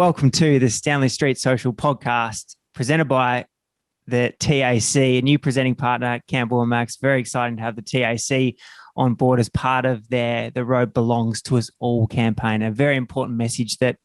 welcome to the Stanley Street Social Podcast presented by the TAC, a new presenting partner, Campbell and Max. Very exciting to have the TAC on board as part of The Road Belongs to Us All campaign. A very important message that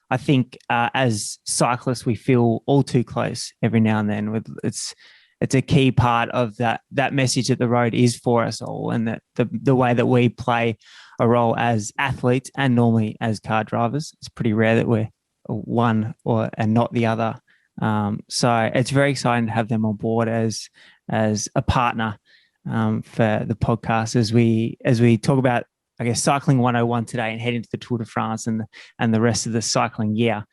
I think as cyclists, we feel all too close every now and then. It's a key part of that message that the road is for us all, and that the way that we play a role as athletes and normally as car drivers. It's pretty rare that we're one and not the other. So it's very exciting to have them on board as a partner for the podcast as we talk about, I guess, cycling 101 today and head into the Tour de France and the rest of the cycling year.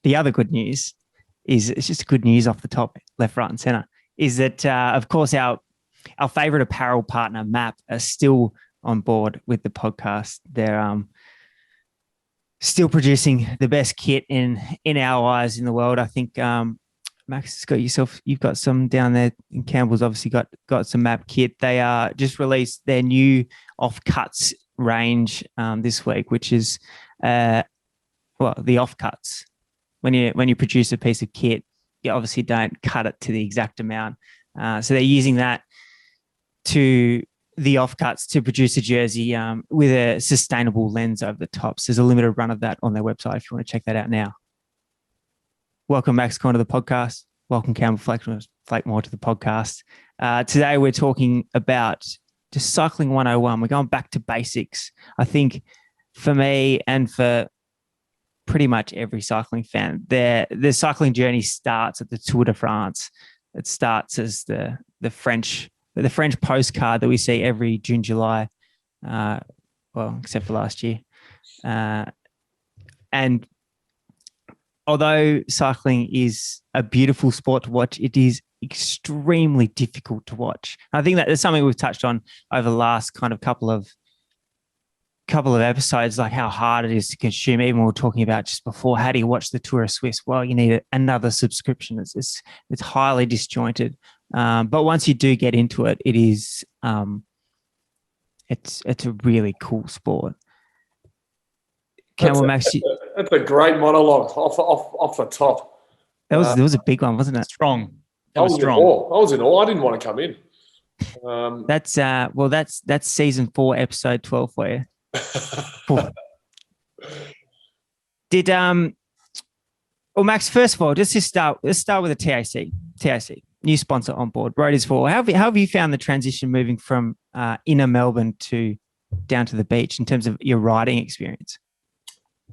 The other good news is, it's just good news off the top, left, right, and center, is that of course our favorite apparel partner, MAP, are still on board with the podcast. They're still producing the best kit in our eyes in the world. I think Max has got you've got some down there, and Campbell's obviously got some MAP kit. They just released their new offcuts range this week, which is the offcuts. When you produce a piece of kit, you obviously don't cut it to the exact amount. So they're using that to the offcuts to produce a jersey with a sustainable lens over the top. So there's a limited run of that on their website if you want to check that out now. Welcome, Max Gawn, to the podcast. Welcome, Campbell Flakemore, to the podcast. Today we're talking about just cycling 101. We're going back to basics. I think for me and for pretty much every cycling fan, the cycling journey starts at the Tour de France. It starts as the French postcard that we see every June, July, except for last year. And although cycling is a beautiful sport to watch, it is extremely difficult to watch. I think that is something we've touched on over the last kind of couple of episodes, like how hard it is to consume. Even we were talking about just before, how do you watch the Tour of Swiss? Well, you need another subscription. It's highly disjointed. But once you do get into it, it is it's a really cool sport. Campbell, Max, that's a great monologue off the top. That was a big one, wasn't it? Strong. I was in awe. I didn't want to come in. That's season 4, episode 12 for you. Max, first of all, let's start with the TAC, new sponsor on board. Road is for. How have you found the transition moving from inner Melbourne to down to the beach in terms of your riding experience?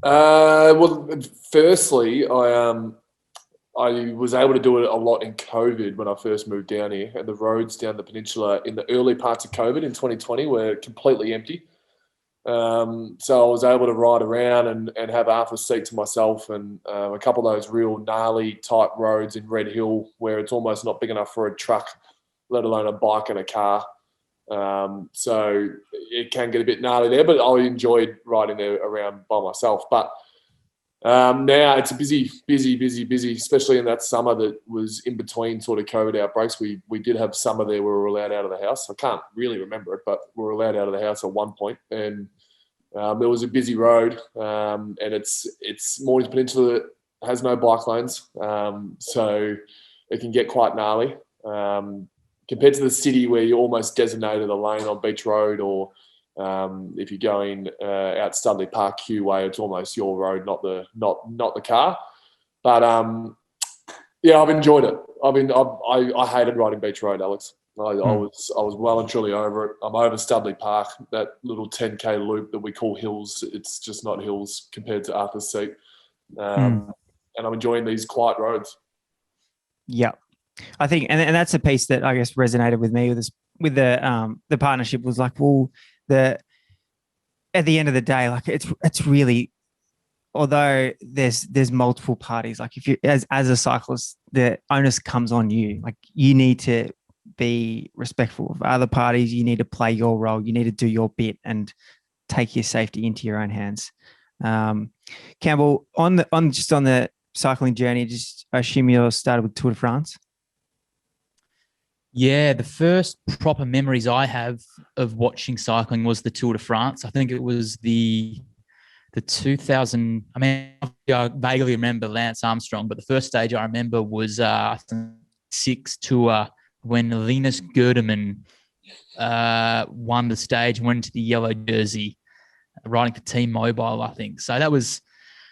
Well, firstly, I was able to do it a lot in COVID when I first moved down here, and the roads down the peninsula in the early parts of COVID in 2020 were completely empty. So I was able to ride around and have half a seat to myself, and a couple of those real gnarly type roads in Red Hill where it's almost not big enough for a truck, let alone a bike and a car. So it can get a bit gnarly there, but I enjoyed riding there around by myself. But now it's a busy, especially in that summer that was in between sort of COVID outbreaks. We did have summer there where we were allowed out of the house. I can't really remember it, but we were allowed out of the house at one point. And it was a busy road. And it's Mornington Peninsula that has no bike lanes. So it can get quite gnarly. Compared to the city where you're almost designated a lane on Beach Road, or if you're going out Studley Park Q Way, it's almost your road, not the car. But I've enjoyed it. I hated riding Beach Road, Alex. I was well and truly over it. I'm over Studley Park, that little 10K loop that we call hills. It's just not hills compared to Arthur's Seat. And I'm enjoying these quiet roads. Yeah. I think, and that's a piece that I guess resonated with me with the partnership, was like, well, at the end of the day, like it's really, although there's multiple parties, like if you as a cyclist, the onus comes on you. Like you need to be respectful of other parties. You need to play your role. You need to do your bit and take your safety into your own hands. Campbell, on the cycling journey, just I assume you started with Tour de France. Yeah, the first proper memories I have of watching cycling was the Tour de France. I think it was the the 2000. I mean, I vaguely remember Lance Armstrong, but the first stage I remember was I think 6 tour when Linus Gerdemann won the stage, went into the yellow jersey, riding for Team Mobile, I think. So that was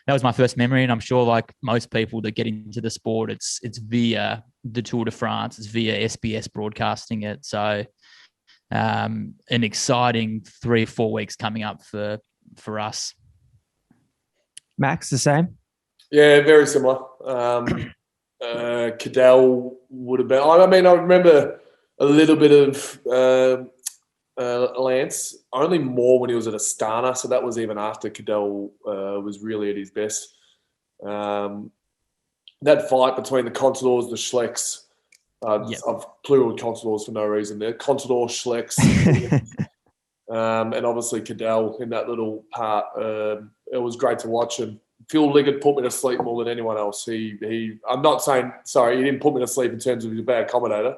my first memory, and I'm sure, like most people that get into the sport, it's via the Tour de France, it's via SBS broadcasting it. So an exciting 3 or 4 weeks coming up for us. Max, the same? Yeah, very similar. Cadell would have been. I mean, I remember a little bit of Lance, only more when he was at Astana, so that was even after Cadell was really at his best. That fight between the Contadors, the Schlecks, I've plural Contadors for no reason there. Contador, Schlecks, and obviously Cadell in that little part. It was great to watch, and Phil Liggett put me to sleep more than anyone else. I'm not saying, sorry, he didn't put me to sleep in terms of he's a bad commentator.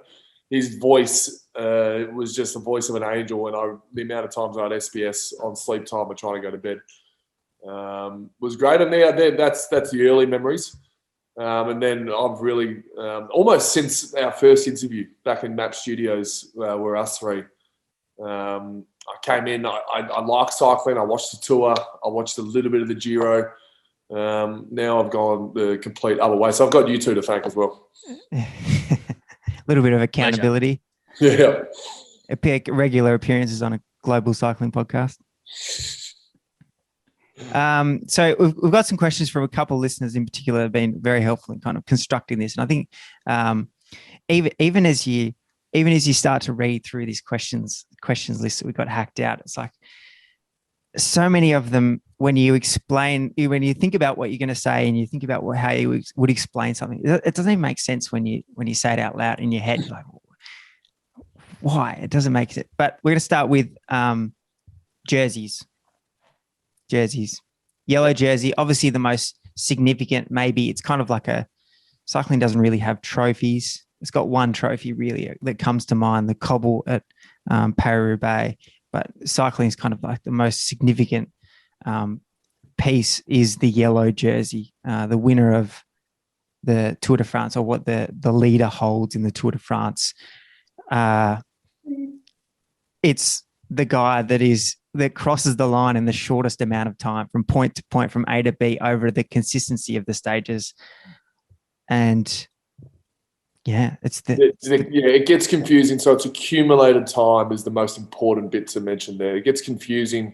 His voice was just the voice of an angel, and the amount of times I had SBS on sleep time and trying to go to bed was great. And that's the early memories. And then I've really, almost since our first interview back in Map Studios, were us three. I came in, I like cycling, I watched the Tour, I watched a little bit of the Giro. Now I've gone the complete other way. So I've got you two to thank as well. A little bit of accountability. Yeah. Regular appearances on a global cycling podcast. So we've got some questions from a couple of listeners in particular that have been very helpful in kind of constructing this. And I think even as you start to read through these questions list that we got hacked out, it's like so many of them, when you think about what you're going to say and you think about how you would explain something, it doesn't even make sense when you say it out loud in your head. You're like, why? It doesn't make sense. But we're going to start with jerseys. Yellow jersey, obviously the most significant. Maybe it's kind of like cycling doesn't really have trophies. It's got one trophy really that comes to mind, the cobble at Paris-Roubaix. But cycling is kind of like the most significant piece is the yellow jersey, the winner of the Tour de France, or what the leader holds in the Tour de France. It's the guy that crosses the line in the shortest amount of time from point to point, from A to B, over the consistency of the stages. And yeah, it gets confusing. So it's accumulated time is the most important bit to mention there. It gets confusing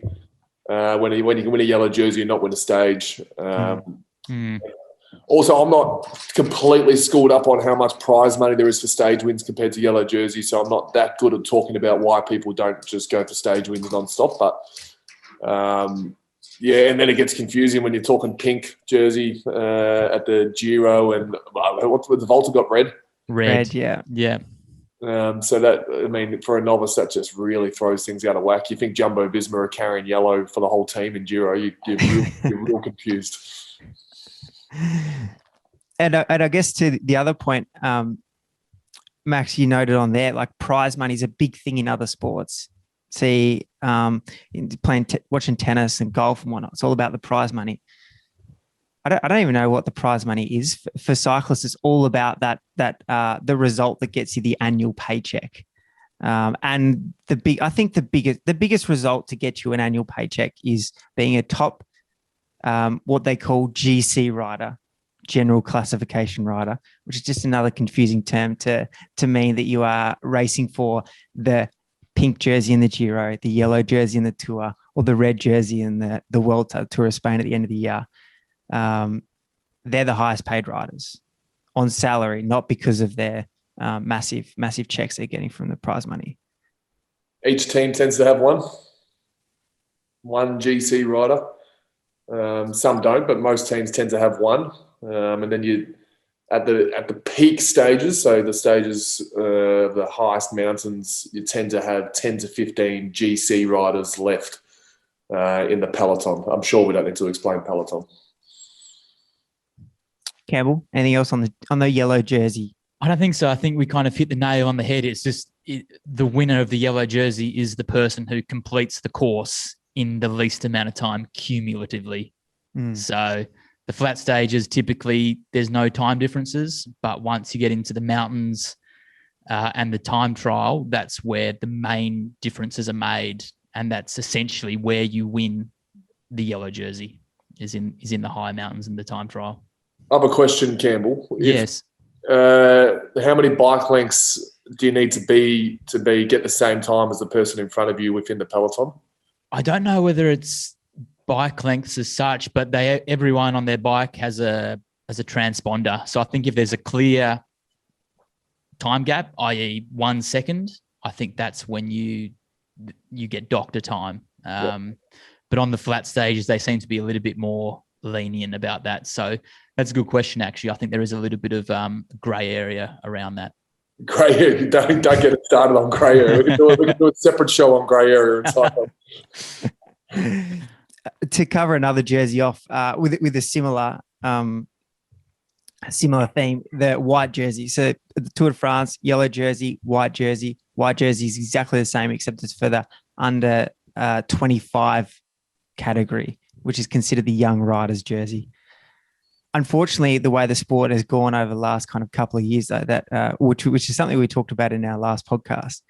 when you can win a yellow jersey and not win a stage. Also, I'm not completely schooled up on how much prize money there is for stage wins compared to yellow jersey, so I'm not that good at talking about why people don't just go for stage wins non-stop. But, and then it gets confusing when you're talking pink jersey at the Giro, and the Volta got red. Red, yeah. So that, I mean, for a novice, that just really throws things out of whack. You think Jumbo Visma are carrying yellow for the whole team in Giro, you're real confused. And I guess to the other point, Max, you noted on there, like prize money is a big thing in other sports. See, watching tennis and golf and whatnot, it's all about the prize money. I don't even know what the prize money is for cyclists. It's all about that the result that gets you the annual paycheck. And the biggest result to get you an annual paycheck is being a top, what they call GC rider, general classification rider, which is just another confusing term to mean that you are racing for the pink jersey in the Giro, the yellow jersey in the Tour, or the red jersey in the Vuelta, Tour of Spain at the end of the year. They're the highest paid riders on salary, not because of their massive checks they're getting from the prize money. Each team tends to have one GC rider. Some don't, but most teams tend to have one. And then you at the peak stages, so the stages, the highest mountains, you tend to have 10 to 15 GC riders left in the peloton. I'm sure we don't need to explain peloton. Campbell, anything else on the yellow jersey? I don't think so. I think we kind of hit the nail on the head. It's just the winner of the yellow jersey is the person who completes the course in the least amount of time cumulatively. So the flat stages, typically there's no time differences, but once you get into the mountains and the time trial, that's where the main differences are made. And that's essentially where you win the yellow jersey, is in the high mountains and the time trial. I have a question, Campbell. Yes. How many bike lengths do you need to get the same time as the person in front of you within the peloton? I don't know whether it's bike lengths as such, but everyone on their bike has a transponder. So I think if there's a clear time gap, i.e. 1 second, I think that's when you get doctor time. But on the flat stages, they seem to be a little bit more lenient about that. So that's a good question, actually. I think there is a little bit of grey area around that. Grey area. Don't get it started on grey area. We can do a separate show on grey area and To cover another jersey off with a similar theme, the white jersey. So the Tour de France, yellow jersey, white jersey. White jersey is exactly the same, except it's for the under 25 category, which is considered the young riders jersey. Unfortunately, the way the sport has gone over the last kind of couple of years, though, that which is something we talked about in our last podcast,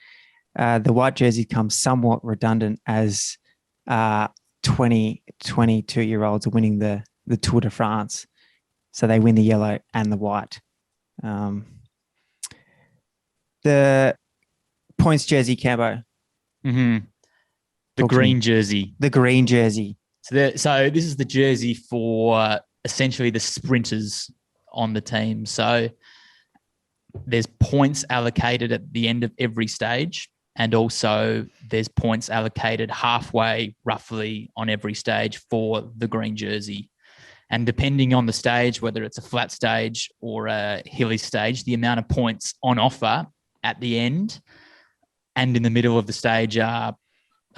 the white jersey comes somewhat redundant as 22-year-olds are winning the Tour de France. So they win the yellow and the white. The points jersey, Cambo. Mm-hmm. The green jersey. The green jersey. So this is the jersey for essentially the sprinters on the team. So there's points allocated at the end of every stage, and also there's points allocated halfway roughly on every stage for the green jersey. And depending on the stage, whether it's a flat stage or a hilly stage, the amount of points on offer at the end and in the middle of the stage are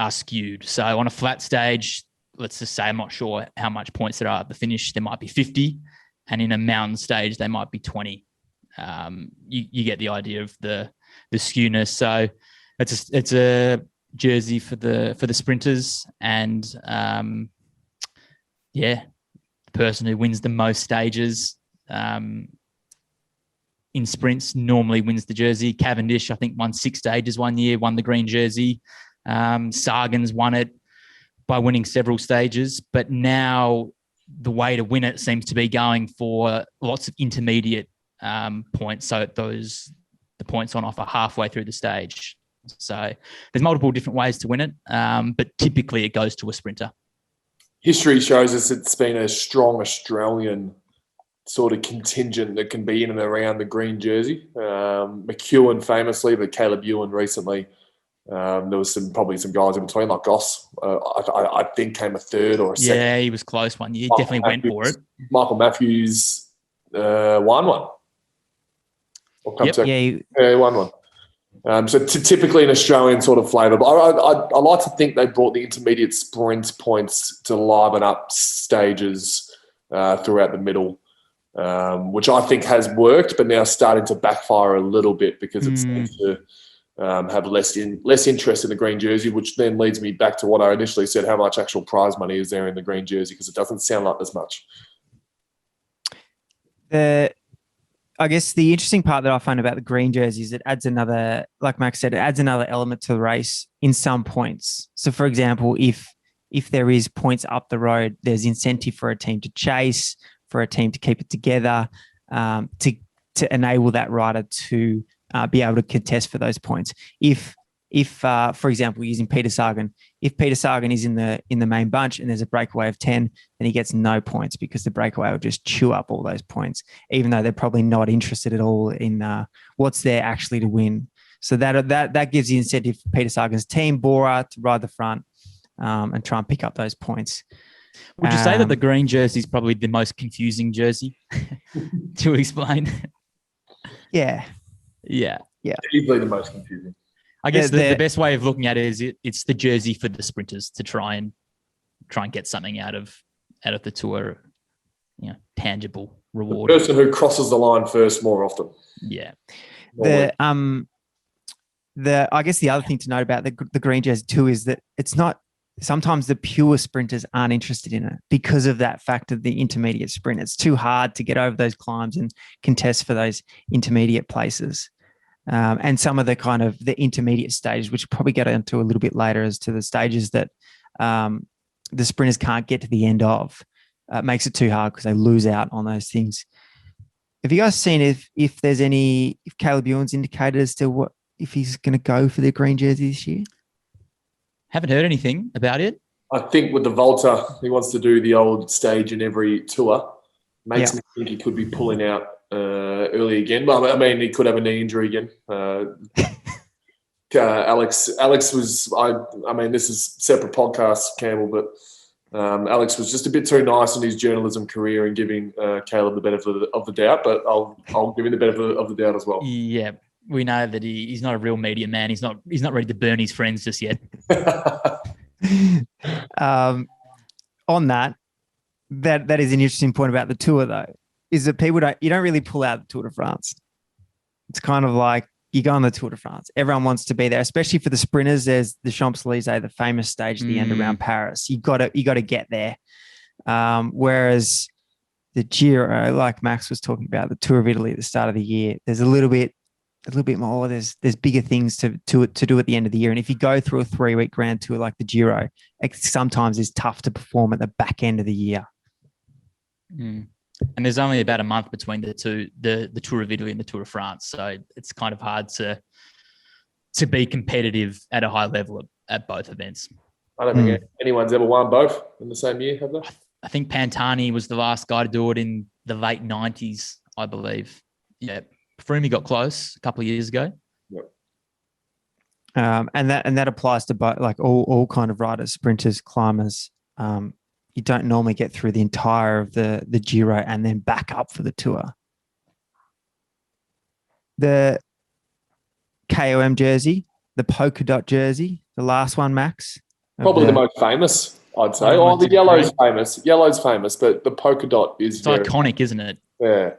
skewed. So on a flat stage, let's just say, I'm not sure how much points there are at the finish, there might be 50, and in a mountain stage, they might be 20. You get the idea of the skewness. So it's a jersey for the sprinters, and the person who wins the most stages in sprints normally wins the jersey. Cavendish, I think, won 6 stages one year, won the green jersey. Sagan's won it by winning several stages, but now the way to win it seems to be going for lots of intermediate points. So the points on offer halfway through the stage. So there's multiple different ways to win it, but typically it goes to a sprinter. History shows us it's been a strong Australian sort of contingent that can be in and around the green jersey. McEwen famously, but Caleb Ewan recently. There was probably some guys in between, like Goss. I think came a third or a second. Yeah, he was close one year. He definitely went for it. Michael Matthews won one. Yep. Yeah, he won one. So typically an Australian sort of flavour. But I like to think they brought the intermediate sprint points to liven up stages throughout the middle, which I think has worked, but now starting to backfire a little bit because it seems to have less interest in the green jersey, which then leads me back to what I initially said, how much actual prize money is there in the green jersey, because it doesn't sound like there's much. I guess the interesting part that I find about the green jersey is it adds another, like Max said, it adds another element to the race in some points. So, for example, if there is points up the road, there's incentive for a team to chase, for a team to keep it together, to enable that rider to be able to contest for those points. If for example, using Peter Sagan, if Peter Sagan is in the main bunch and there's a breakaway of 10, then he gets no points because the breakaway will just chew up all those points, even though they're probably not interested at all in what's there actually to win. So that gives the incentive for Peter Sagan's team, Bora, to ride the front and try and pick up those points. Would you say that the green jersey is probably the most confusing jersey to explain? Yeah. Easily the most confusing. I guess the best way of looking at it is it's the jersey for the sprinters to try and get something out of the tour, tangible reward. The person who crosses the line first more often. Yeah. I guess the other thing to note about the green jersey too is that it's not sometimes the pure sprinters aren't interested in it because of that fact of the intermediate sprint. It's too hard to get over those climbs and contest for those intermediate places. And some of the kind of the intermediate stages, which we'll probably get into a little bit later, as to the stages that the sprinters can't get to the end of, makes it too hard because they lose out on those things. Have you guys seen if there's if Caleb Ewan's indicated as to if he's going to go for the green jersey this year? Haven't heard anything about it. I think with the Volta, he wants to do the old stage in every tour. Makes me think he could be pulling out early again. Well, I mean, he could have a knee injury again. Alex was, I mean, this is separate podcast, Campbell, but Alex was just a bit too nice in his journalism career and giving Caleb the benefit of the doubt, but I'll give him the benefit of the doubt as well. Yeah, we know that he's not a real media man. He's not ready to burn his friends just yet. On that is an interesting point about the tour, though, is that you don't really pull out the Tour de France. It's kind of like you go on the Tour de France. Everyone wants to be there, especially for the sprinters. There's the Champs-Élysées, the famous stage at the end around Paris. You got to get there. Whereas the Giro, like Max was talking about, the Tour of Italy at the start of the year, there's a little bit more. There's bigger things to do at the end of the year. And if you go through a 3-week Grand Tour like the Giro, it sometimes is tough to perform at the back end of the year. Mm. And there's only about a month between the two, the Tour of Italy and the Tour de France. So it's kind of hard to be competitive at a high level at both events. I don't think anyone's ever won both in the same year, have they? I think Pantani was the last guy to do it in the late 90s, I believe. Yeah. Froome got close a couple of years ago. Yep. And that applies to both, like all kind of riders, sprinters, climbers. You don't normally get through the entire of the Giro and then back up for the Tour. The KOM jersey, the polka dot jersey, the last one, Max. Probably the most famous, I'd say. Oh, the yellow's famous. Yellow's famous, but the polka dot is iconic, isn't it? Yeah.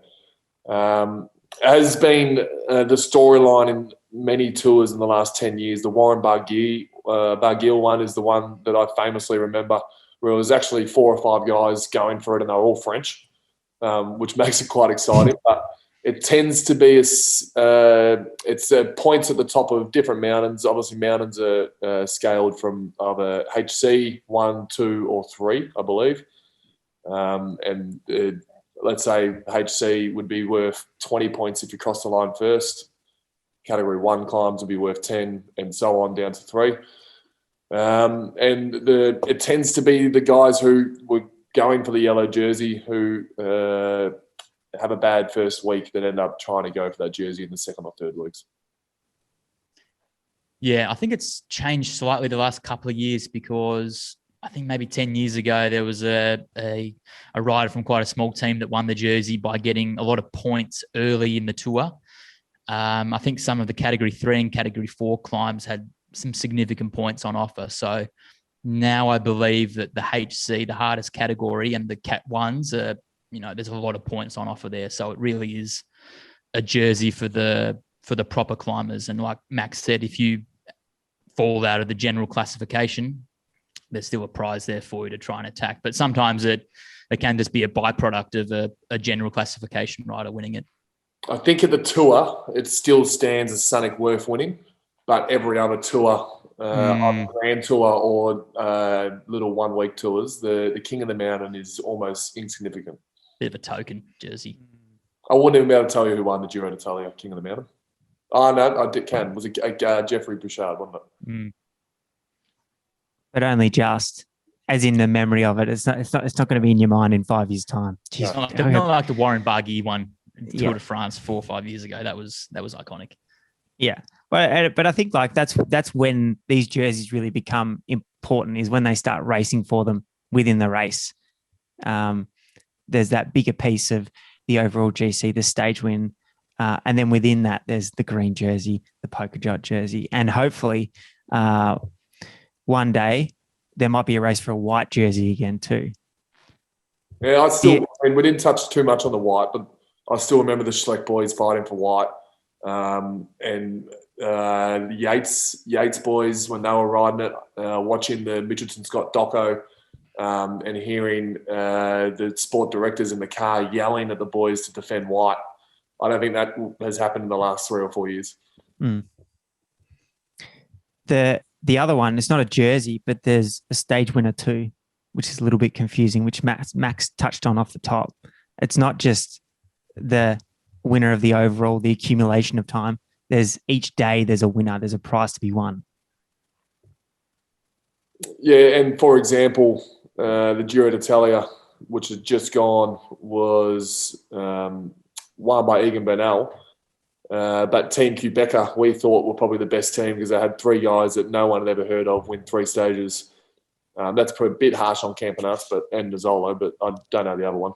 Has been the storyline in many tours in the last 10 years. The Warren Barguil one is the one that I famously remember, where it was actually 4 or 5 guys going for it and they were all French, which makes it quite exciting. But it tends to be it's points at the top of different mountains. Obviously, mountains are scaled from either HC 1, 2, or 3, I believe. Let's say HC would be worth 20 points if you cross the line first. Category 1 climbs would be worth 10, and so on down to 3. It tends to be the guys who were going for the yellow jersey who have a bad first week that end up trying to go for that jersey in the second or third weeks. Yeah, I think it's changed slightly the last couple of years, because I think maybe 10 years ago there was a rider from quite a small team that won the jersey by getting a lot of points early in the tour. I think some of the Category 3 and Category 4 climbs had some significant points on offer. So now I believe that the HC, the hardest category, and the Cat 1s are, there's a lot of points on offer there. So it really is a jersey for the proper climbers. And like Max said, if you fall out of the general classification, there's still a prize there for you to try and attack. But sometimes it can just be a byproduct of a general classification rider winning it. I think at the Tour, it still stands as something worth winning. But every other tour, either Grand Tour or little 1-week tours, the King of the Mountain is almost insignificant. Bit of a token jersey. I wouldn't even be able to tell you who won the Giro d'Italia, King of the Mountain. Oh, no, I can. It was Jeffrey Bouchard, wasn't it? Mm. But only just, as in the memory of it. It's not going to be in your mind in 5 years' time. Jeez, not like the Warren Barguil one in Tour de France 4 or 5 years ago. That was iconic. Yeah. But I think like that's when these jerseys really become important, is when they start racing for them within the race. There's that bigger piece of the overall GC, the stage win, and then within that there's the green jersey, the polka dot jersey, and hopefully one day there might be a race for a white jersey again too. Yeah, I mean, we didn't touch too much on the white, but I still remember the Schleck boys fighting for white. And Yates boys when they were riding it, watching the Mitchelton Scott doco, and hearing the sport directors in the car yelling at the boys to defend white. I don't think that has happened in the last 3 or 4 years. Mm. The other one, it's not a jersey, but there's a stage winner too, which is a little bit confusing, which Max touched on off the top. It's not just the winner of the overall, the accumulation of time. There's each day there's a winner, there's a prize to be won. Yeah, and for example, the Giro d'Italia, which has just gone, was won by Egan Bernal. But Team Quebecer, we thought were probably the best team because they had 3 guys that no one had ever heard of win 3 stages. That's probably a bit harsh on Campenas and Nizzolo, but I don't know the other one.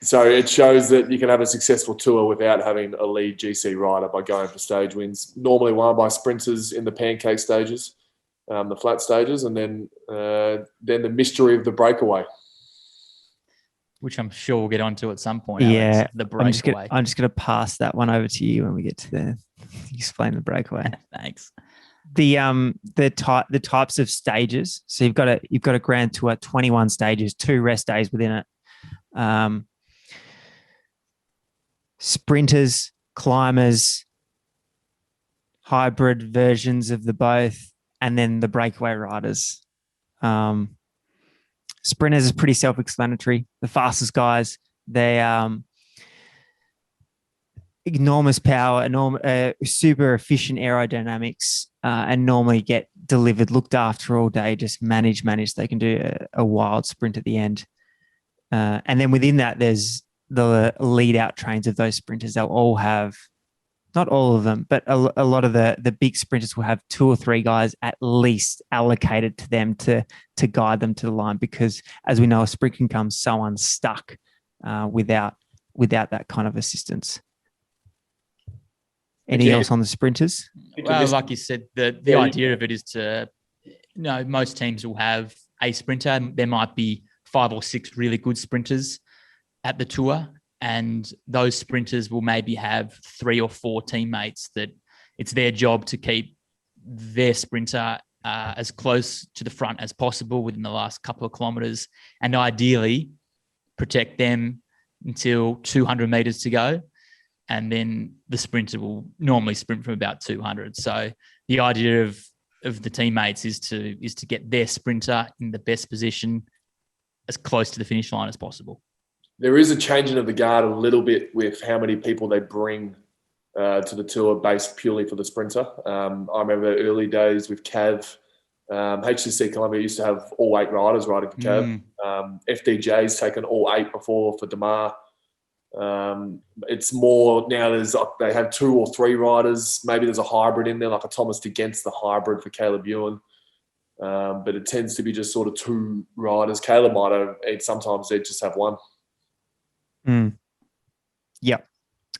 So it shows that you can have a successful tour without having a lead GC rider by going for stage wins. Normally won by sprinters in the pancake stages, the flat stages, and then the mystery of the breakaway. Which I'm sure we'll get onto at some point. Yeah, Alex, the breakaway. I'm just going to pass that one over to you when we get to explain the breakaway. Thanks. The types of stages. So you've got a Grand Tour, 21 stages, 2 rest days within it. Sprinters, climbers, hybrid versions of the both, and then the breakaway riders. Sprinters is pretty self-explanatory. The fastest guys, they enormous power, super efficient aerodynamics, and normally get looked after all day, just manage. They can do a wild sprint at the end. And then within that, there's the lead out trains of those sprinters. They'll all have, not all of them, but a lot of the big sprinters will have 2 or 3 guys at least allocated to them to guide them to the line, because as we know, a sprint can come so unstuck without that kind of assistance. Anything else on the sprinters? Well, like you said, the idea of it is to, most teams will have a sprinter. There might be 5 or 6 really good sprinters at the tour, and those sprinters will maybe have 3 or 4 teammates that it's their job to keep their sprinter as close to the front as possible within the last couple of kilometers, and ideally protect them until 200 meters to go. And then the sprinter will normally sprint from about 200. So the idea of the teammates is to get their sprinter in the best position as close to the finish line as possible. There is a changing of the guard a little bit with how many people they bring to the tour based purely for the sprinter. I remember early days with Cav. HCC Columbia used to have all 8 riders riding for Cav. FDJ's taken all 8 before for Damar. It's more now they have 2 or 3 riders. Maybe there's a hybrid in there, like a Thomas against the hybrid for Caleb Ewan. But it tends to be just sort of 2 riders. Caleb might have, sometimes they just have 1. Yep.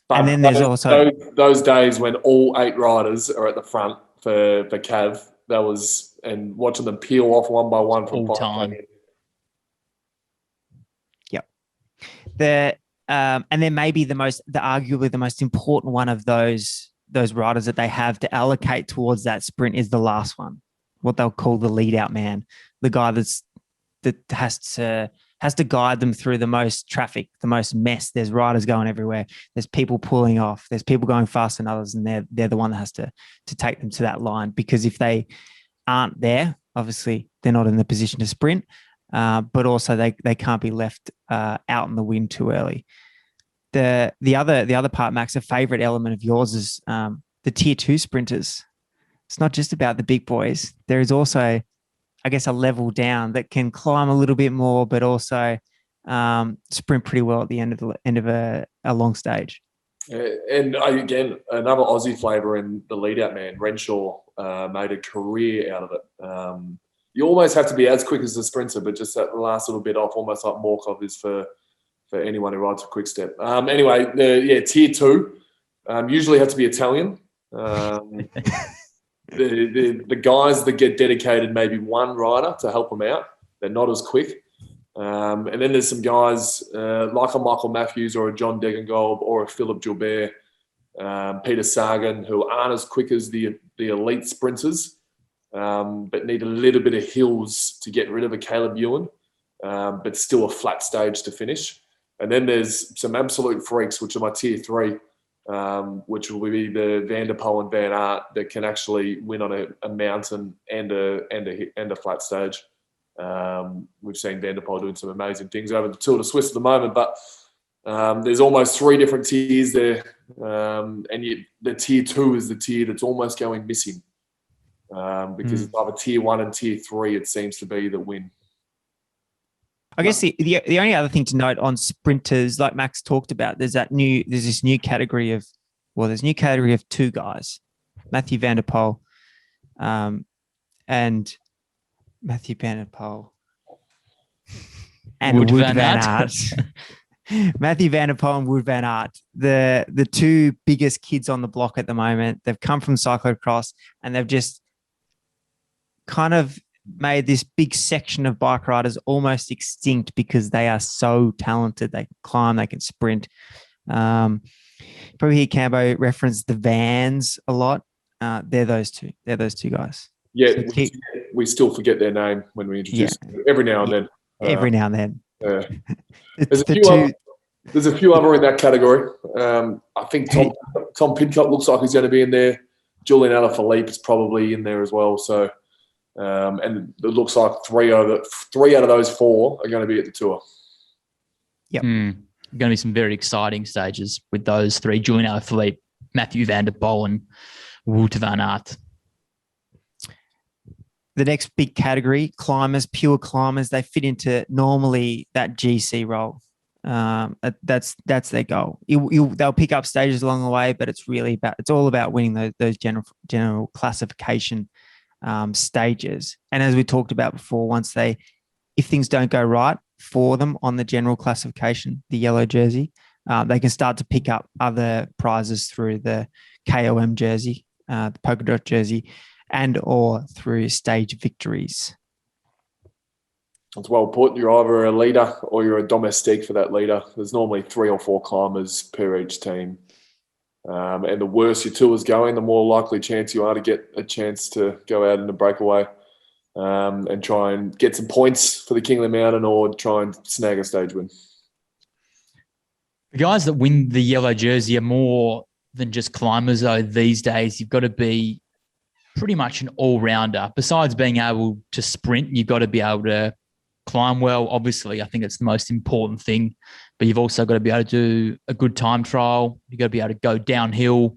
But and then there's also those days when all 8 riders are at the front for Cav. That was, and watching them peel off one by one from all time. Yep. And then maybe arguably the most important one of those riders that they have to allocate towards that sprint is the last one, what they'll call the lead out man, the guy that has to guide them through the most traffic, the most mess. There's riders going everywhere. There's people pulling off. There's people going faster than others, and they're the one that has to take them to that line, because if they aren't there, obviously they're not in the position to sprint. But also they can't be left out in the wind too early. The other part, Max, a favorite element of yours is the tier 2 sprinters. It's not just about the big boys. There is also, I guess, a level down that can climb a little bit more, but also sprint pretty well at the end of a long stage. And again, another Aussie flavour in the lead out man, Renshaw, made a career out of it. You almost have to be as quick as the sprinter, but just that last little bit off, almost like Morkov is for anyone who rides a quick step. Anyway, tier 2 usually have to be Italian. The guys that get dedicated maybe 1 rider to help them out, they're not as quick. And then there's some guys like a Michael Matthews or a John Degenkolb or a Philip Gilbert Peter Sagan, who aren't as quick as the elite sprinters, but need a little bit of hills to get rid of a Caleb Ewan, but still a flat stage to finish. And then there's some absolute freaks, which are my tier 3, which will be the Van der Poel and Van Aert that can actually win on a mountain and a flat stage. We've seen Van der Poel doing some amazing things over the Tour de Suisse at the moment, but there's almost 3 different tiers there, and the tier 2 is the tier that's almost going missing, because it's either tier 1 and tier 3. It seems to be that win. I guess the only other thing to note on sprinters, like Max talked about, there's this new category of 2 guys, Mathieu van der Poel, and Mathieu van der Poel and Wood van Aert. Mathieu van der Poel and Wood van Aert, the 2 biggest kids on the block at the moment. They've come from cyclocross and they've just kind of made this big section of bike riders almost extinct because they are so talented. They can climb, they can sprint. Probably hear Cambo reference the Vans a lot. They're those two. They're those 2 guys. Yeah, so we still forget their name when we introduce them every now and then. Every now and then. Yeah. There's a few other in that category. I think Tom Pidcock looks like he's going to be in there. Julian Alaphilippe is probably in there as well. So, and it looks like 3 out of those 4 are going to be at the Tour. Yep. Going to be some very exciting stages with those 3: Julian Alaphilippe, Mathieu van der Poel, and Wout van Aert. The next big category, climbers, pure climbers, they fit into normally that GC role. That's their goal. They'll pick up stages along the way, but it's all about winning those general classification stages. And as we talked about before, if things don't go right for them on the general classification, the yellow jersey, they can start to pick up other prizes through the KOM jersey, the polka dot jersey, and or through stage victories. It's well put. You're either a leader or you're a domestique for that leader. There's normally 3 or 4 climbers per each team. And the worse your tour is going, the more likely chance you are to get a chance to go out in a breakaway and try and get some points for the King of the Mountain or try and snag a stage win. The guys that win the yellow jersey are more than just climbers, though, these days. You've got to be pretty much an all-rounder. Besides being able to sprint, you've got to be able to climb well. Obviously, I think it's the most important thing, but you've also got to be able to do a good time trial. You've got to be able to go downhill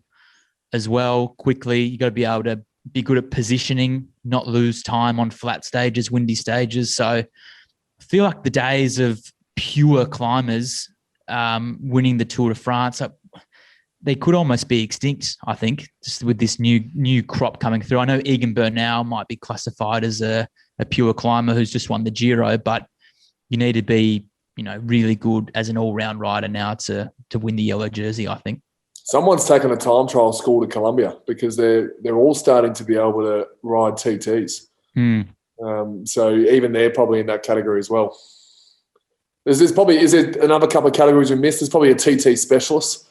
as well quickly. You've got to be able to be good at positioning, not lose time on flat stages, windy stages. So I feel like the days of pure climbers winning the Tour de France, they could almost be extinct, I think, just with this new crop coming through. I know Egan Bernal might be classified as a pure climber who's just won the Giro, but you need to be, really good as an all-round rider now to win the yellow jersey, I think. Someone's taken a time trial school to Colombia because they're all starting to be able to ride TTs. So even they're probably in that category as well. Is there another couple of categories we missed? There's probably a TT specialist.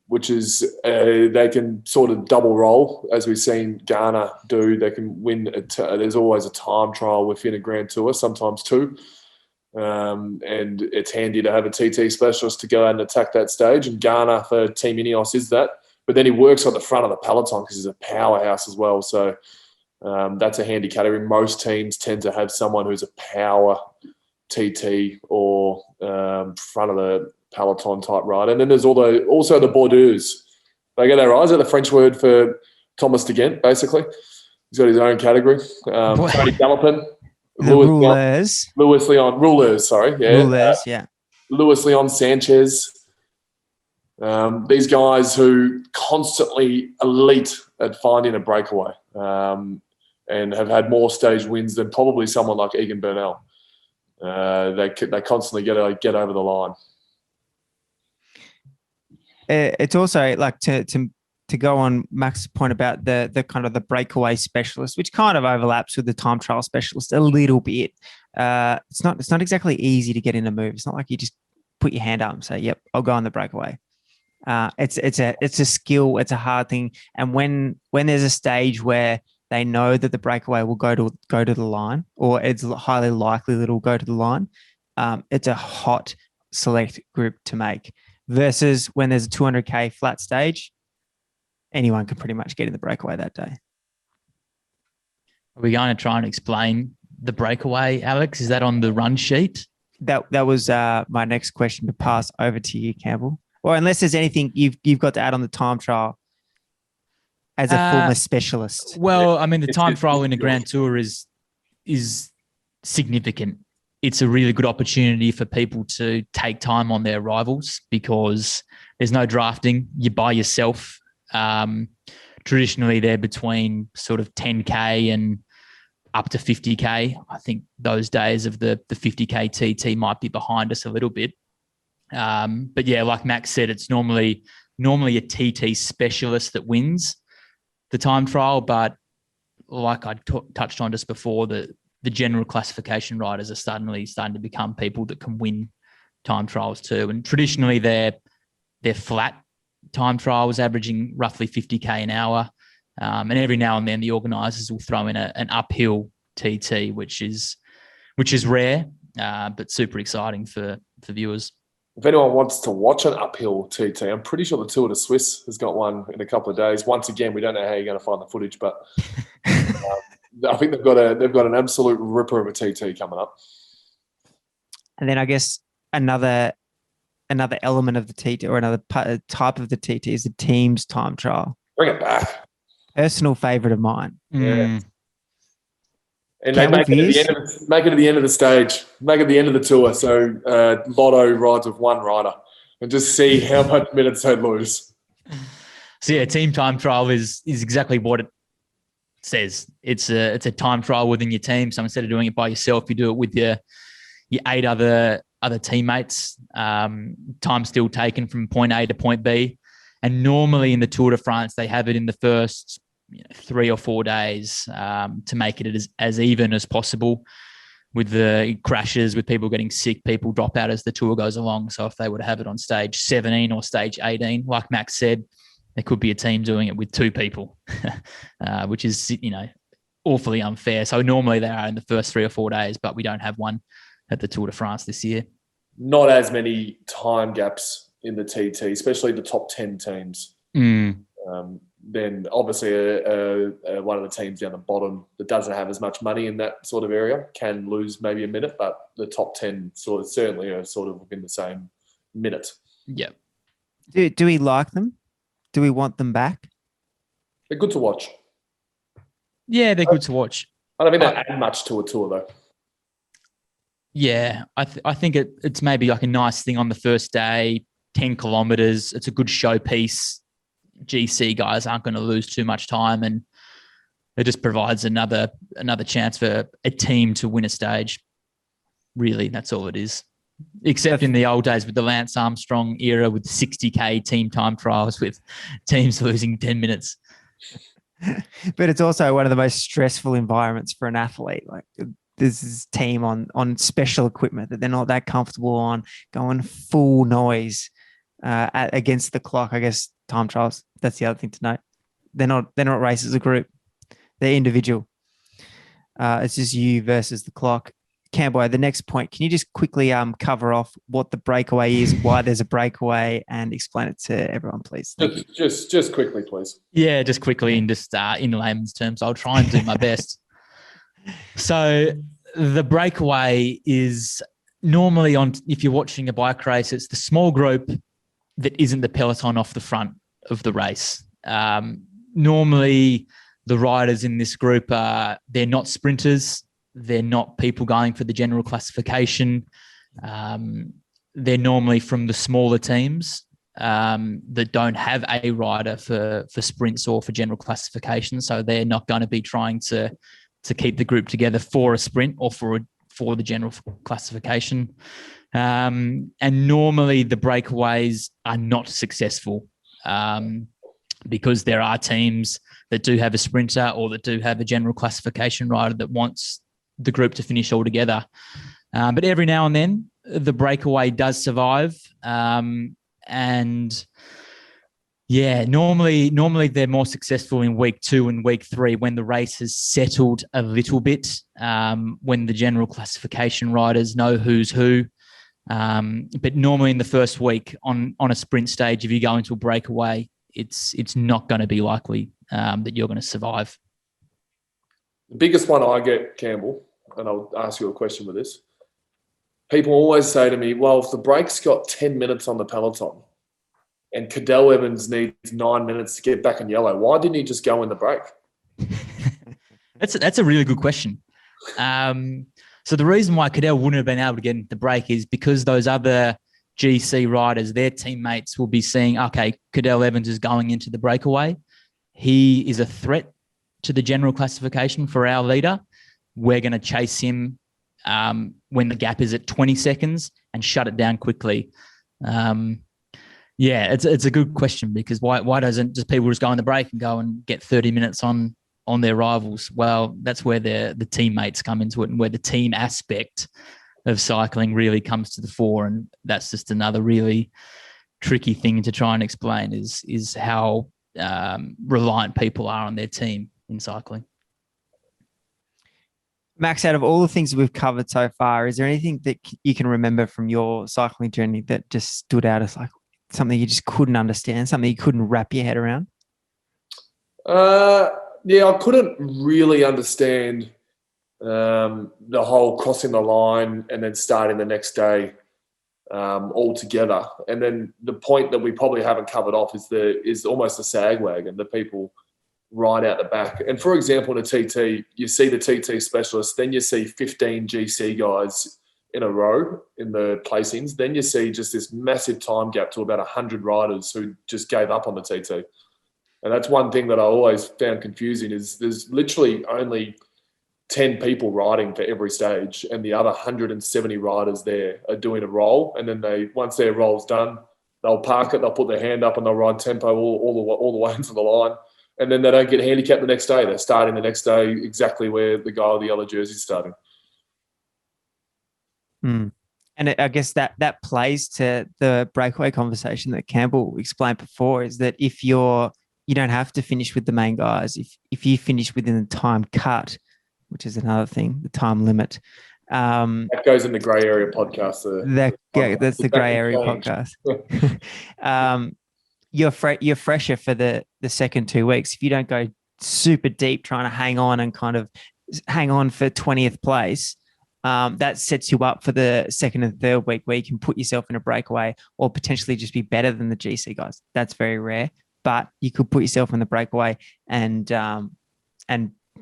Which is they can sort of double roll, as we've seen Ghana do. They can win. There's always a time trial within a Grand Tour, sometimes 2. And it's handy to have a TT specialist to go out and attack that stage. And Ghana for Team Ineos is that. But then he works on the front of the peloton because he's a powerhouse as well. So that's a handy category. Most teams tend to have someone who's a power TT or front of the peloton type rider. And then there's also the Bordeaux. They get their eyes at the French word for Thomas de Ghent, basically. He's got his own category. Tony Galopin. Rouleurs, yeah. Luis Leon Sanchez. These guys who constantly elite at finding a breakaway and have had more stage wins than probably someone like Egan Bernal. They constantly get over the line. It's also like to go on Max's point about the kind of the breakaway specialist, which kind of overlaps with the time trial specialist a little bit. It's not exactly easy to get in a move. It's not like you just put your hand up and say, "Yep, I'll go on the breakaway." It's a skill. It's a hard thing. And when there's a stage where they know that the breakaway will go to the line, or it's highly likely that it'll go to the line, it's a hot select group to make. Versus when there's a 200K flat stage, anyone can pretty much get in the breakaway that day. Are we going to try and explain the breakaway, Alex? Is that on the run sheet? That was my next question to pass over to you, Campbell. Or unless there's anything you've got to add on the time trial as a former specialist. Well, I mean, the time trial in the Grand Tour is significant. It's a really good opportunity for people to take time on their rivals because there's no drafting. You're by yourself. Traditionally, they're between sort of 10K and up to 50K. I think those days of the 50K TT might be behind us a little bit. But yeah, like Max said, it's normally a TT specialist that wins the time trial. But like I touched on just before, the general classification riders are starting to become people that can win time trials too. And traditionally, they're flat time trials, averaging roughly 50K an hour. And every now and then, the organisers will throw in an uphill TT, which is rare, but super exciting for viewers. If anyone wants to watch an uphill TT, I'm pretty sure the Tour de Suisse has got one in a couple of days. Once again, we don't know how you're going to find the footage, but I think they've got an absolute ripper of a TT coming up. And then I guess another element of the TT, or another type of the TT, is the team's time trial. Bring it back. Personal favourite of mine. Yeah. And they make it at the end of the stage, make it the end of the tour. So Lotto rides with one rider and just see how much minutes they lose. So yeah, team time trial is exactly what it says. It's a time trial within your team. So instead of doing it by yourself, you do it with your 8 other teammates. Time still taken from point A to point B. And normally in the Tour de France, they have it in the first 3 or 4 days to make it as even as possible, with the crashes, with people getting sick, people drop out as the tour goes along. So if they were to have it on stage 17 or stage 18, like Max said, there could be a team doing it with 2 people, which is, awfully unfair. So normally they are in the first 3 or 4 days, but we don't have one at the Tour de France this year. Not as many time gaps in the TT, especially the top 10 teams. Then obviously one of the teams down the bottom that doesn't have as much money in that sort of area can lose maybe a minute, but the top 10 certainly are sort of within the same minute. Yeah. Do we like them? Do we want them back? They're good to watch. Yeah, they're good to watch. I don't think they add much to a tour though. Yeah, I think it's maybe like a nice thing on the first day, 10 kilometers. It's a good showpiece. GC guys aren't going to lose too much time, and it just provides another chance for a team to win a stage. Really, that's all it is. Except in the old days with the Lance Armstrong era, with 60K team time trials with teams losing 10 minutes. But it's also one of the most stressful environments for an athlete. Like, this is team on special equipment that they're not that comfortable on, going full noise against the clock. I guess time trials, that's the other thing to note. They're not races as a group. They're individual. It's just you versus the clock. Campbell, the next point, can you just quickly cover off what the breakaway is, why there's a breakaway, and explain it to everyone, please? Just quickly, please. Yeah, just quickly and just in layman's terms. I'll try and do my best. So the breakaway is normally if you're watching a bike race, it's the small group that isn't the peloton off the front of the race. Normally the riders in this group they're not sprinters. They're not people going for the general classification. They're normally from the smaller teams that don't have a rider for sprints or for general classification. So they're not going to be trying to keep the group together for a sprint or for the general classification. And normally the breakaways are not successful because there are teams that do have a sprinter or that do have a general classification rider that wants the group to finish all together. But every now and then the breakaway does survive. And Yeah, normally they're more successful in week 2 and week 3 when the race has settled a little bit, when the general classification riders know who's who. But normally in the first week on a sprint stage, if you go into a breakaway, it's not going to be likely that you're going to survive. The biggest one I get, Campbell, and I'll ask you a question with this. People always say to me, well, if the break's got 10 minutes on the peloton and Cadell Evans needs 9 minutes to get back in yellow, why didn't he just go in the break? That's a really good question. So the reason why Cadell wouldn't have been able to get into the break is because those other GC riders, their teammates will be seeing, okay, Cadell Evans is going into the breakaway. He is a threat to the general classification for our leader. We're going to chase him when the gap is at 20 seconds and shut it down quickly. Yeah, it's a good question, because why doesn't just people just go on the break and go and get 30 minutes on their rivals? Well, that's where the teammates come into it, and where the team aspect of cycling really comes to the fore. And that's just another really tricky thing to try and explain is how reliant people are on their team in cycling. Max, out of all the things that we've covered so far, is there anything that you can remember from your cycling journey that just stood out as like something you just couldn't understand, something you couldn't wrap your head around? Yeah, I couldn't really understand the whole crossing the line and then starting the next day all together. And then the point that we probably haven't covered off is almost a sag wagon, the people right out the back. And for example, in a TT, you see the TT specialist, then you see 15 GC guys in a row in the placings. Then you see just this massive time gap to about 100 riders who just gave up on the TT. And that's one thing that I always found confusing is there's literally only 10 people riding for every stage, and the other 170 riders there are doing a roll. And then once their roll's done, they'll park it, they'll put their hand up and they'll ride tempo all the way into the line. And then they don't get handicapped the next day. They're starting the next day exactly where the guy with the yellow jersey is starting. And I guess that plays to the breakaway conversation that Campbell explained before, is that if you don't have to finish with the main guys. If you finish within the time cut, which is another thing, the time limit. That goes in the grey area podcast. That's the grey area podcast. You're fresher for the second 2 weeks. If you don't go super deep trying to hang on and kind of hang on for 20th place, that sets you up for the second and third week where you can put yourself in a breakaway or potentially just be better than the GC guys. That's very rare, but you could put yourself in the breakaway and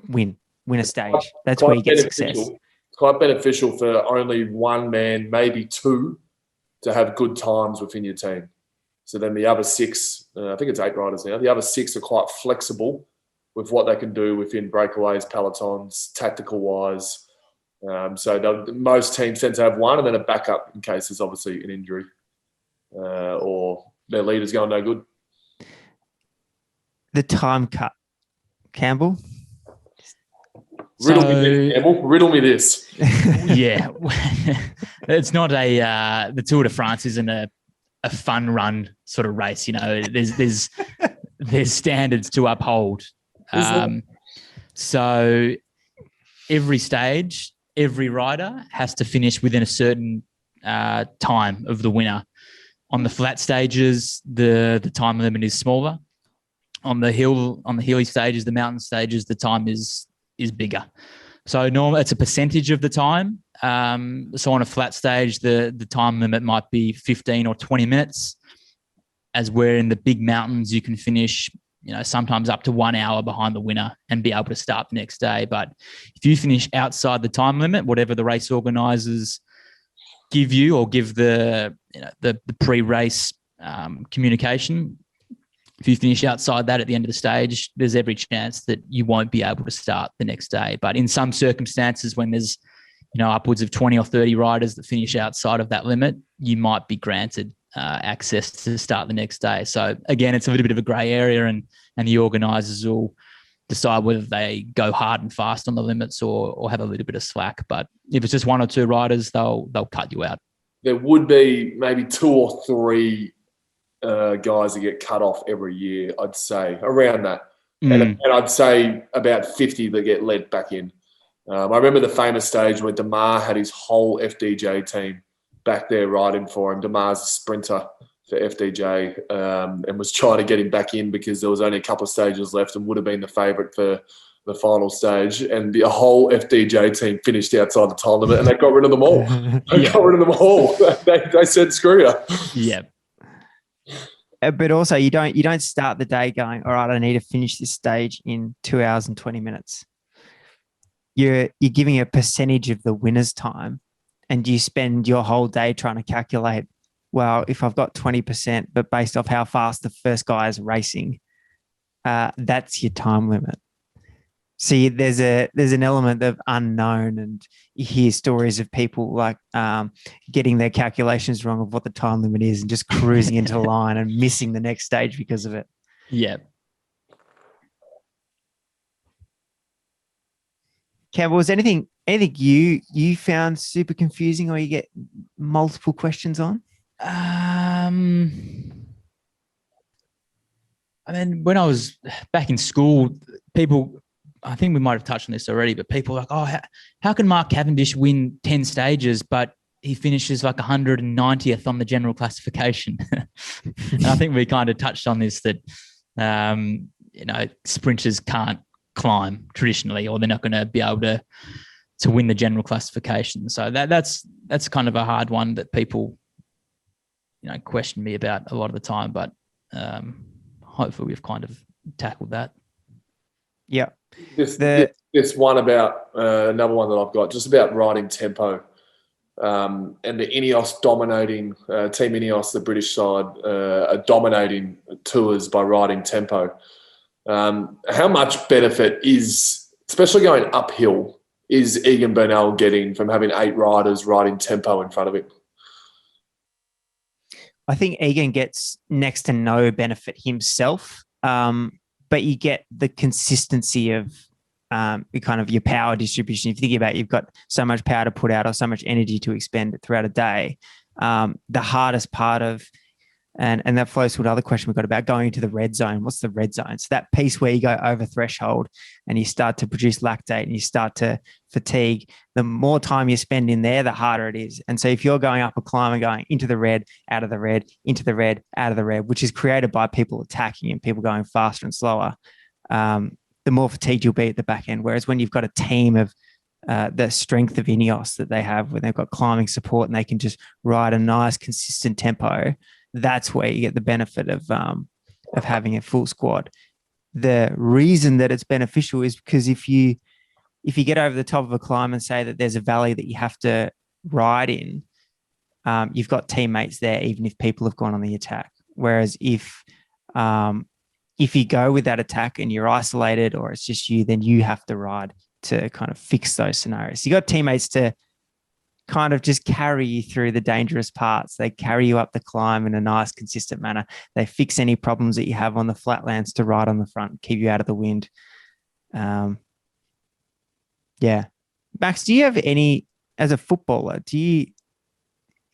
win a stage. That's where you get success. It's quite beneficial for only one man, maybe two, to have good times within your team. So then the other 6, I think it's 8 riders now, the other 6 are quite flexible with what they can do within breakaways, pelotons, tactical-wise. So most teams tend to have one and then a backup in case there's obviously an injury or their leader's going no good. The time cut. Campbell? Riddle me this. Yeah. It's not the Tour de France isn't a fun run sort of race. You know, there's standards to uphold. So every stage, every rider has to finish within a certain time of the winner. On the flat stages, the time limit is smaller. On the hilly stages, the mountain stages, the time is bigger. So normally it's a percentage of the time. So on a flat stage, the time limit might be 15 or 20 minutes. As where in the big mountains, you can finish, sometimes up to 1 hour behind the winner and be able to start the next day. But if you finish outside the time limit, whatever the race organisers give you or give the pre-race communication, if you finish outside that at the end of the stage, there's every chance that you won't be able to start the next day. But in some circumstances, when there's upwards of 20 or 30 riders that finish outside of that limit, you might be granted access to start the next day. So again, it's a little bit of a grey area, and the organisers will decide whether they go hard and fast on the limits or have a little bit of slack. But if it's just 1 or 2 riders, they'll cut you out. There would be maybe 2 or 3 guys that get cut off every year, I'd say, around that. Mm. And I'd say about 50 that get let back in. I remember the famous stage where Damar had his whole FDJ team back there riding for him. Damar's a sprinter for FDJ, and was trying to get him back in because there was only a couple of stages left and would have been the favourite for the final stage. And the whole FDJ team finished outside the time limit, and they got rid of them all. Got rid of them all. They said, screw you. Yeah. But also, you don't start the day going, all right, I need to finish this stage in 2 hours and 20 minutes. You're giving a percentage of the winner's time, and you spend your whole day trying to calculate, well, if I've got 20%, but based off how fast the first guy is racing, that's your time limit. See, there's an element of unknown, and you hear stories of people like getting their calculations wrong of what the time limit is and just cruising into the line and missing the next stage because of it. Yeah. Campbell, was anything you found super confusing or you get multiple questions on? I mean, when I was back in school, people, I think we might have touched on this already, but people were like, oh, how can Mark Cavendish win 10 stages, but he finishes like 190th on the general classification? And I think we kind of touched on this, that, sprinters can't climb traditionally, or they're not going to be able to win the general classification. So that's kind of a hard one that people, question me about a lot of the time, but hopefully we've kind of tackled that. Yeah. This one about another one that I've got, just about riding tempo, and the Ineos dominating, Team Ineos, the British side, are dominating tours by riding tempo. How much benefit is, especially going uphill, is Egan Bernal getting from having 8 riders riding tempo in front of him? I think Egan gets next to no benefit himself, but you get the consistency of your power distribution. If you think about it, you've got so much power to put out or so much energy to expend throughout a day. The hardest part of, and that flows to another question we've got about going into the red zone. What's the red zone? So that piece where you go over threshold and you start to produce lactate and you start to fatigue. The more time you spend in there, the harder it is. And so if you're going up a climb and going into the red, out of the red, into the red, out of the red, which is created by people attacking and people going faster and slower, the more fatigued you'll be at the back end. Whereas when you've got a team of the strength of Ineos that they have, when they've got climbing support and they can just ride a nice, consistent tempo, that's where you get the benefit of having a full squad. The reason that it's beneficial is because if you get over the top of a climb and say that there's a valley that you have to ride in, you've got teammates there, even if people have gone on the attack. Whereas if you go with that attack and you're isolated or it's just you, then you have to ride to kind of fix those scenarios. You got teammates to kind of just carry you through the dangerous parts. They carry you up the climb in a nice, consistent manner. They fix any problems that you have on the flatlands to ride on the front, keep you out of the wind. Yeah. Max, do you have any, as a footballer, is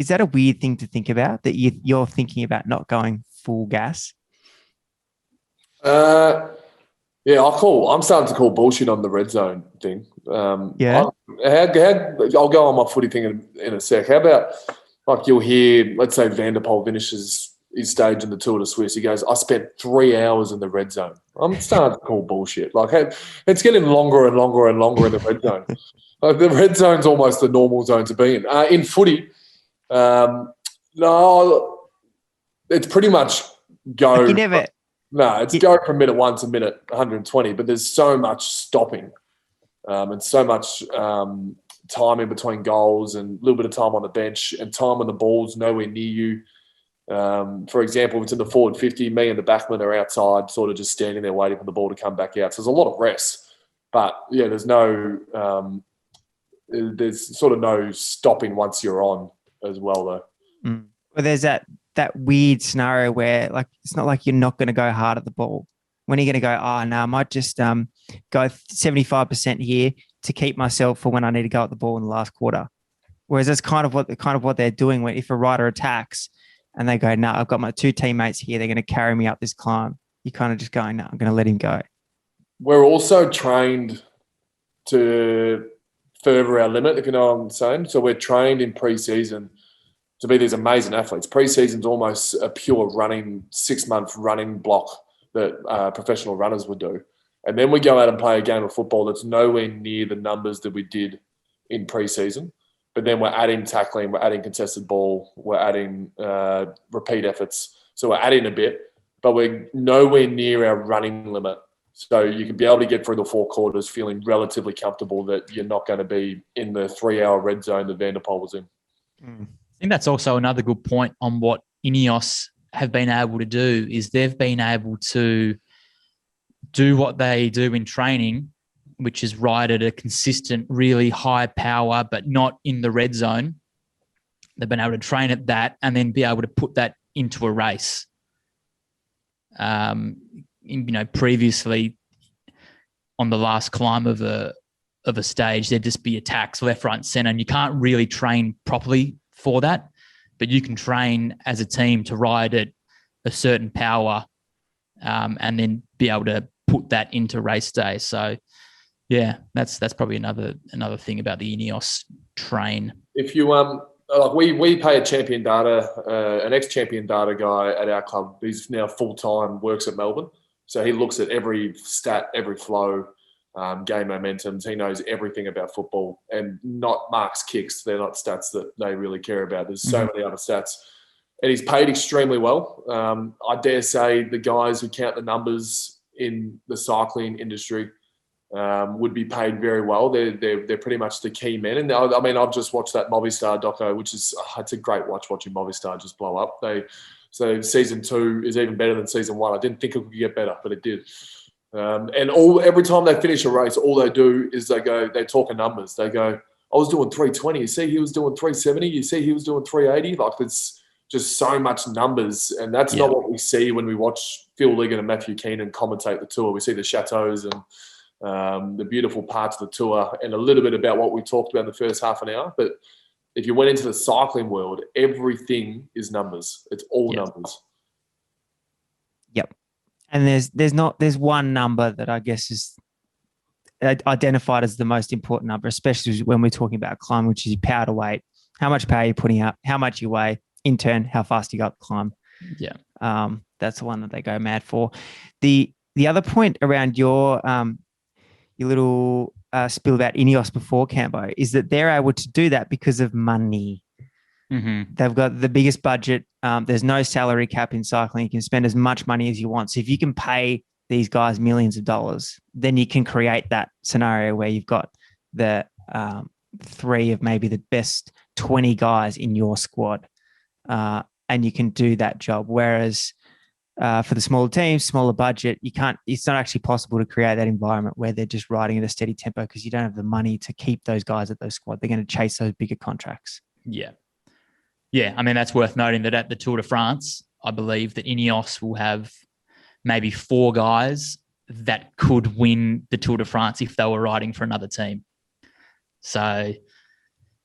that a weird thing to think about, that you're thinking about not going full gas? Yeah, I'm starting to call bullshit on the red zone thing. Yeah. I'll go on my footy thing in a sec. How about, like, you'll hear, let's say Van der Poel finishes his stage in the Tour de Suisse. He goes, I spent 3 hours in the red zone. I'm starting to call bullshit. Like, it's getting longer and longer and longer in the red zone. Like, the red zone's almost the normal zone to be in. In footy, no, it's pretty much go. Like you never. No, it's go from minute 1 to minute 120, but there's so much stopping and so much time in between goals and a little bit of time on the bench and time when the ball's nowhere near you. For example, if it's in the forward 50, me and the backman are outside, sort of just standing there waiting for the ball to come back out. So there's a lot of rest. But, yeah, there's sort of no stopping once you're on as well, though. Mm. Well, there's that weird scenario where, like, it's not like you're not going to go hard at the ball. When are you going to go, I might just go 75% here to keep myself for when I need to go at the ball in the last quarter. Whereas that's kind of what they're doing. Where if a rider attacks, and they go, no, I've got my two teammates here. They're going to carry me up this climb. You're kind of just going, no, I'm going to let him go. We're also trained to further our limit, if you know what I'm saying. So we're trained in pre-season to be these amazing athletes. Pre-season's almost a pure running, 6-month running block that professional runners would do. And then we go out and play a game of football that's nowhere near the numbers that we did in pre-season. But then we're adding tackling, we're adding contested ball, we're adding repeat efforts. So we're adding a bit, but we're nowhere near our running limit. So you can be able to get through the 4 quarters feeling relatively comfortable that you're not going to be in the 3-hour red zone that Vanderpoel was in. I think that's also another good point on what Ineos have been able to do is they've been able to do what they do in training, which is ride at a consistent, really high power, but not in the red zone. They've been able to train at that and then be able to put that into a race. Previously on the last climb of a stage, there'd just be attacks left, right, and center, and you can't really train properly for that, but you can train as a team to ride at a certain power and then be able to put that into race day. So yeah, that's probably another thing about the Ineos train. If you we pay a champion data, an ex-champion data guy at our club. He's now full-time, works at Melbourne. So he looks at every stat, every flow, game momentums. He knows everything about football and not marks kicks. They're not stats that they really care about. There's so many other stats. And he's paid extremely well. I dare say the guys who count the numbers in the cycling industry would be paid very well. They're pretty much the key men. And I mean, I've just watched that Movistar doco, which is it's a great watch watching Movistar just blow up. So season 2 is even better than season 1. I didn't think it could get better, but it did. And every time they finish a race, all they do is they talk in numbers. They go, I was doing 320. You see, he was doing 370. You see, he was doing 380. Like, it's just so much numbers. And that's not what we see when we watch Phil Liggett and Matthew Keenan commentate the tour. We see the chateaus and the beautiful parts of the tour and a little bit about what we talked about in the first half an hour. But if you went into the cycling world, everything is numbers. It's all numbers. Yep. And there's one number that I guess is identified as the most important number, especially when we're talking about climb, which is your power to weight, how much power you're putting out, how much you weigh, in turn, how fast you got to climb. Yeah. That's the one that they go mad for. The other point around your little spill about Ineos before, Cambo, is that they're able to do that because of money. Mm-hmm. They've got the biggest budget. There's no salary cap in cycling. You can spend as much money as you want. So if you can pay these guys millions of dollars, then you can create that scenario where you've got the 3 of maybe the best 20 guys in your squad, and you can do that job. Whereas for the smaller teams, smaller budget, it's not actually possible to create that environment where they're just riding at a steady tempo because you don't have the money to keep those guys at those squad. They're going to chase those bigger contracts. Yeah. Yeah. I mean, that's worth noting that at the Tour de France, I believe that Ineos will have maybe 4 guys that could win the Tour de France if they were riding for another team. So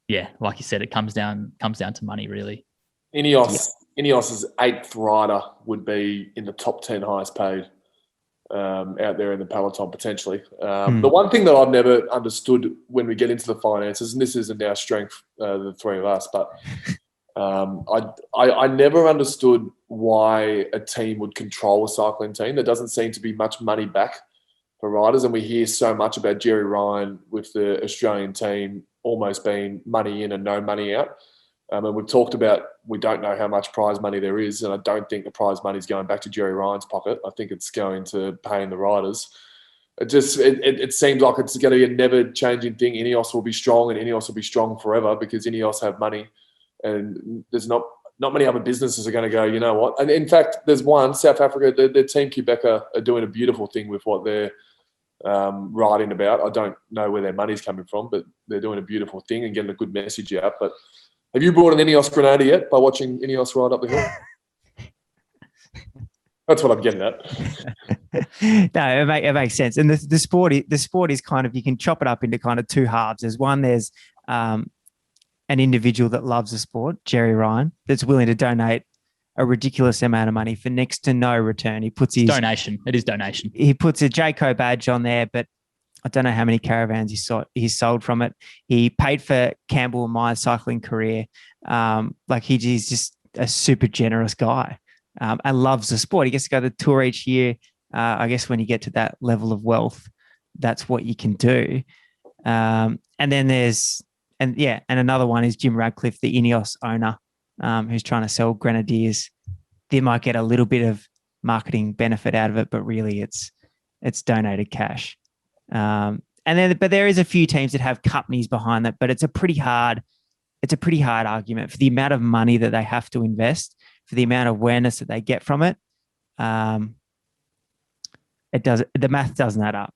yeah, like you said, it comes down to money, really. Ineos's 8th rider would be in the top 10 highest paid out there in the peloton potentially. The one thing that I've never understood when we get into the finances, and this isn't our strength, the 3 of us, but I never understood why a team would control a cycling team. There doesn't seem to be much money back for riders, and we hear so much about Jerry Ryan with the Australian team almost being money in and no money out. And we've talked about we don't know how much prize money there is, and I don't think the prize money is going back to Jerry Ryan's pocket. I think it's going to paying the riders. It seems like it's going to be a never-changing thing. Ineos will be strong, and Ineos will be strong forever because Ineos have money, and there's not many other businesses are going to go, you know what? And in fact, there's one, South Africa, their team Quebecer are doing a beautiful thing with what they're writing about. I don't know where their money's coming from, but they're doing a beautiful thing and getting a good message out. But have you brought an Ineos Grenada yet by watching Ineos ride up the hill? That's what I'm getting at. No, it makes sense. And the sport is kind of, you can chop it up into kind of 2 halves. There's an individual that loves the sport, Jerry Ryan, that's willing to donate a ridiculous amount of money for next to no return. He puts his donation. It is donation. He puts a Jayco badge on there, but I don't know how many caravans he sold from it. He paid for Campbell and my cycling career. He's just a super generous guy, and loves the sport. He gets to go to the tour each year. I guess when you get to that level of wealth, that's what you can do. And then another one is Jim Radcliffe, the Ineos owner, who's trying to sell Grenadiers. They might get a little bit of marketing benefit out of it, but really it's donated cash. But there is a few teams that have companies behind that, but it's a pretty hard argument for the amount of money that they have to invest, for the amount of awareness that they get from it. The math doesn't add up.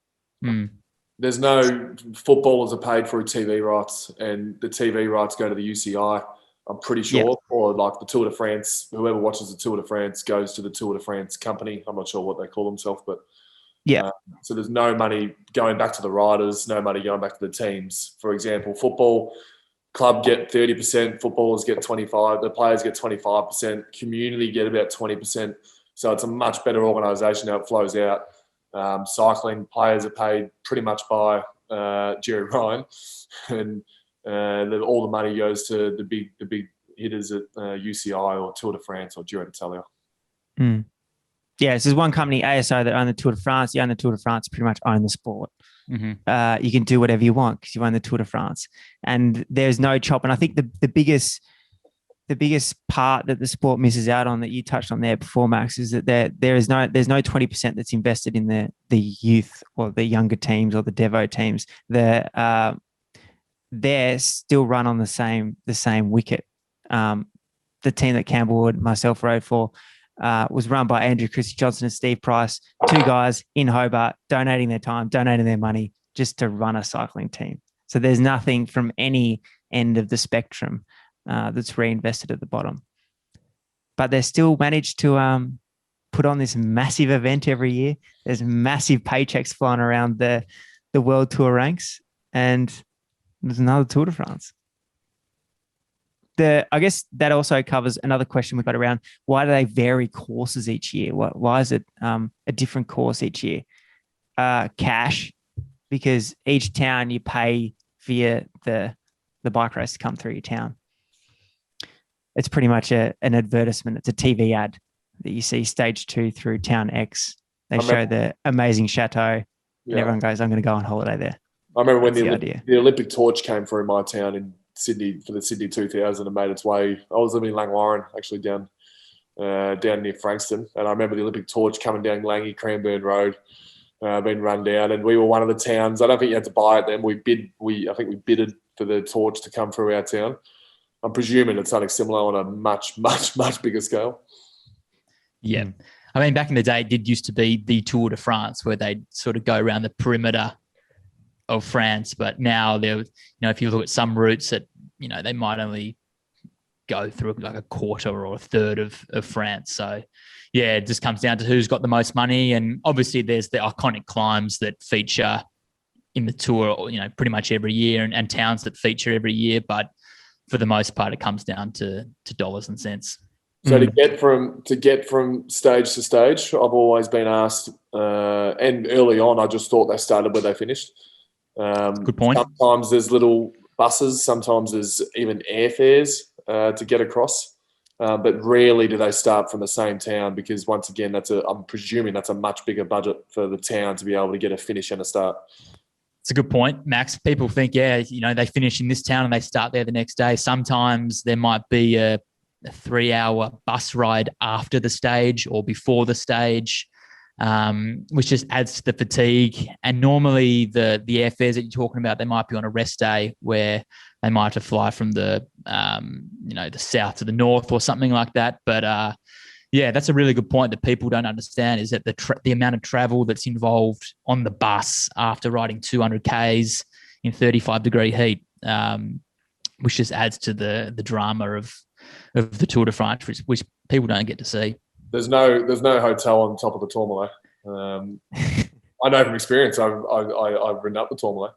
There's no footballers are paid through TV rights, and the TV rights go to the UCI. I'm pretty sure, or like the Tour de France. Whoever watches the Tour de France goes to the Tour de France company. I'm not sure what they call themselves, but so there's no money going back to the riders, no money going back to the teams. For example, football club get 30%, footballers get 25%, the players get 25%, community get about 20%. So it's a much better organisation how it flows out. Cycling players are paid pretty much by Jerry Ryan, and all the money goes to the big hitters at UCI or Tour de France or Giro d'Italia. Yeah, so there's one company, ASO, that own the Tour de France. You own the Tour de France, pretty much own the sport. You can do whatever you want because you own the Tour de France, and there's no chop. And I think the biggest part that the sport misses out on, that you touched on there before, Max, is that there's no 20% that's invested in the youth or the younger teams or the Devo teams. They're still run on the same wicket. The team that Campbell and myself rode for was run by Andrew Christie Johnson and Steve Price, two guys in Hobart, donating their time, donating their money just to run a cycling team. So there's nothing from any end of the spectrum that's reinvested at the bottom. But they still managed to put on this massive event every year. There's massive paychecks flying around the World Tour ranks, and there's another Tour de France. I guess that also covers another question we got around: why do they vary courses each year? Why is it a different course each year? Cash, because each town you pay via the bike race to come through your town. It's pretty much an advertisement. It's a TV ad that you see stage 2 through town X. They show the amazing chateau, and everyone goes, "I'm going to go on holiday there." I remember when the Olympic torch came through my town in Sydney for the Sydney 2000 and made its way. I was living in Langwarrin, actually down near Frankston, and I remember the Olympic torch coming down Langy Cranbourne Road, being run down, and we were one of the towns. I don't think you had to buy it then. I think we bidded for the torch to come through our town. I'm presuming it's something similar on a much, much, much bigger scale. Yeah. I mean, back in the day, it did used to be the Tour de France, where they'd sort of go around the perimeter of France. But now if you look at some routes that, they might only go through like a quarter or a third of France. So yeah, it just comes down to who's got the most money. And obviously there's the iconic climbs that feature in the Tour, pretty much every year, and towns that feature every year. But for the most part, it comes down to dollars and cents. So to get from stage to stage, I've always been asked, and early on, I just thought they started where they finished. Good point. Sometimes there's little buses, sometimes there's even airfares to get across, but rarely do they start from the same town, because once again, I'm presuming that's a much bigger budget for the town to be able to get a finish and a start. It's a good point, Max. People think, they finish in this town and they start there the next day. Sometimes there might be a 3-hour bus ride after the stage or before the stage, which just adds to the fatigue. And normally the airfares that you're talking about, they might be on a rest day where they might have to fly from the south to the north or something like that. But that's a really good point that people don't understand, is that the amount of travel that's involved on the bus after riding 200 Ks in 35-degree heat, which just adds to the drama of the Tour de France, which people don't get to see. There's no hotel on top of the Tourmalet. I know from experience. I've ridden up the Tourmalet.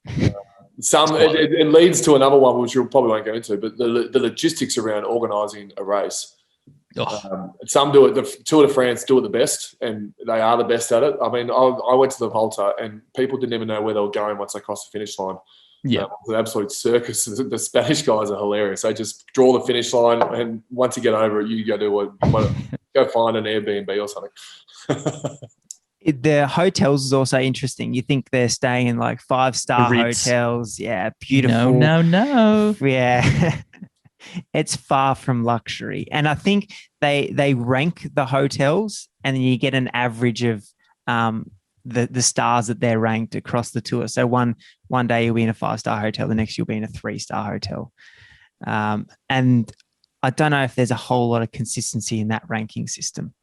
It leads to another one, which you probably won't go into, but the logistics around organising a race Some do it. The Tour de France do it the best, and they are the best at it. I mean, I went to the Volta, and people didn't even know where they were going once they crossed the finish line. Yeah, it's an absolute circus. The Spanish guys are hilarious. They just draw the finish line, and once you get over it, you go go find an Airbnb or something. The hotels is also interesting. You think they're staying in like 5-star hotels. Yeah, beautiful. No. Yeah. It's far from luxury. And I think they rank the hotels, and then you get an average of the stars that they're ranked across the tour. So one day you'll be in a 5-star hotel, the next you'll be in a 3-star hotel. And I don't know if there's a whole lot of consistency in that ranking system.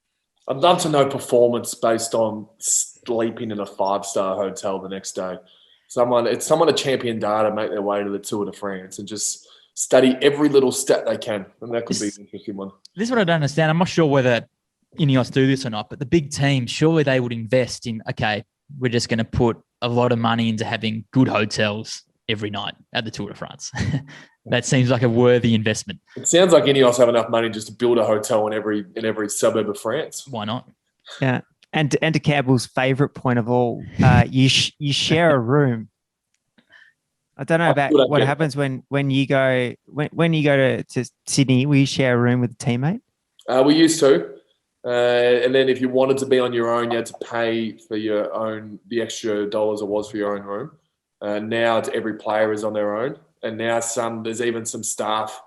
I'd love to know performance based on sleeping in a 5-star hotel the next day. Someone at Champion Data make their way to the Tour de France and just study every little stat they can. And that could be an interesting one. This is what I don't understand. I'm not sure whether Ineos do this or not, but the big teams, surely they would invest in, okay, we're just going to put a lot of money into having good hotels every night at the Tour de France. That seems like a worthy investment. It sounds like Ineos have enough money just to build a hotel in every suburb of France. Why not? Yeah. And to Campbell's favourite point of all, you share a room. I don't know about what happens when you go to Sydney. Will you share a room with a teammate? We used to, and then if you wanted to be on your own, you had to pay for the extra dollars it was for your own room. Now every player is on their own, and now there's even some staff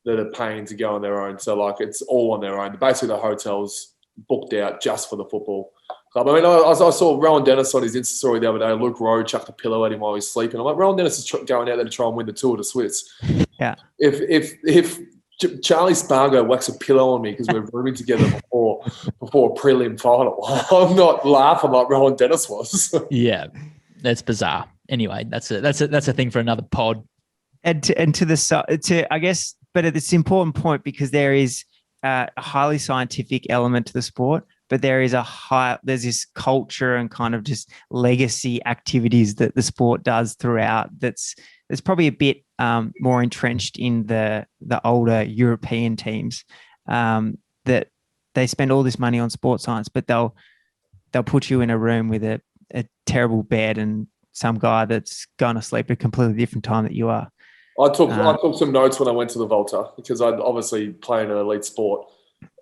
that are paying to go on their own. So like it's all on their own. Basically, the hotel's booked out just for the football club. I mean, I saw Rowan Dennis on his Insta story the other day. Luke Rowe chucked a pillow at him while he's sleeping. I'm like, Rowan Dennis is going out there to try and win the Tour de Suisse. Yeah. If Charlie Spargo whacks a pillow on me because we're rooming together before a prelim final, I'm not laughing like Rowan Dennis was. Yeah, that's bizarre. Anyway, that's a thing for another pod. And to I guess, but it's an important point because there is a highly scientific element to the sport, but there's this culture and kind of just legacy activities that the sport does throughout. That's probably a bit more entrenched in the older European teams, that they spend all this money on sports science, but they'll put you in a room with a terrible bed and some guy that's going to sleep at a completely different time that you are. I took some notes when I went to the Volta because I obviously play in an elite sport,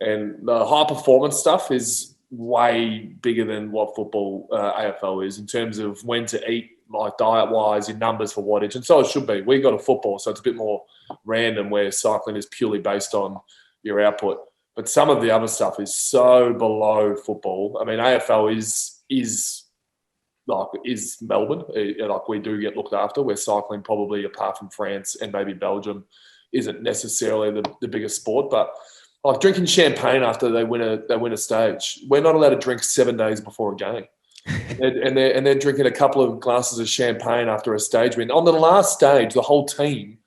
and the high performance stuff is way bigger than what football AFL is in terms of when to eat, like diet wise, in numbers for wattage, and so it should be. We got a football, so it's a bit more random where cycling is purely based on your output. But some of the other stuff is so below football. I mean, AFL is Melbourne. Like we do get looked after. Where cycling probably, apart from France and maybe Belgium, isn't necessarily the biggest sport. But like drinking champagne after they win a stage, we're not allowed to drink 7 days before a game, and they're drinking a couple of glasses of champagne after a stage win. On the last stage, the whole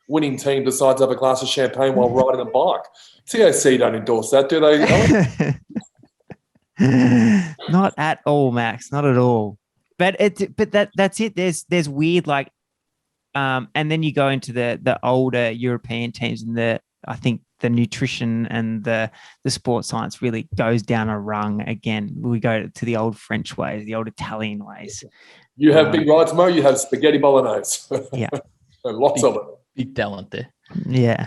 winning team, decides to have a glass of champagne while riding a bike. TAC don't endorse that, do they? Not at all, Max. Not at all. But that's it. There's weird like, and then you go into the older European teams, and I think the nutrition and the sports science really goes down a rung again. We go to the old French ways, the old Italian ways. You have big rides, Mo. You have spaghetti bolognese. Yeah, and lots of it. Big talent there. Yeah.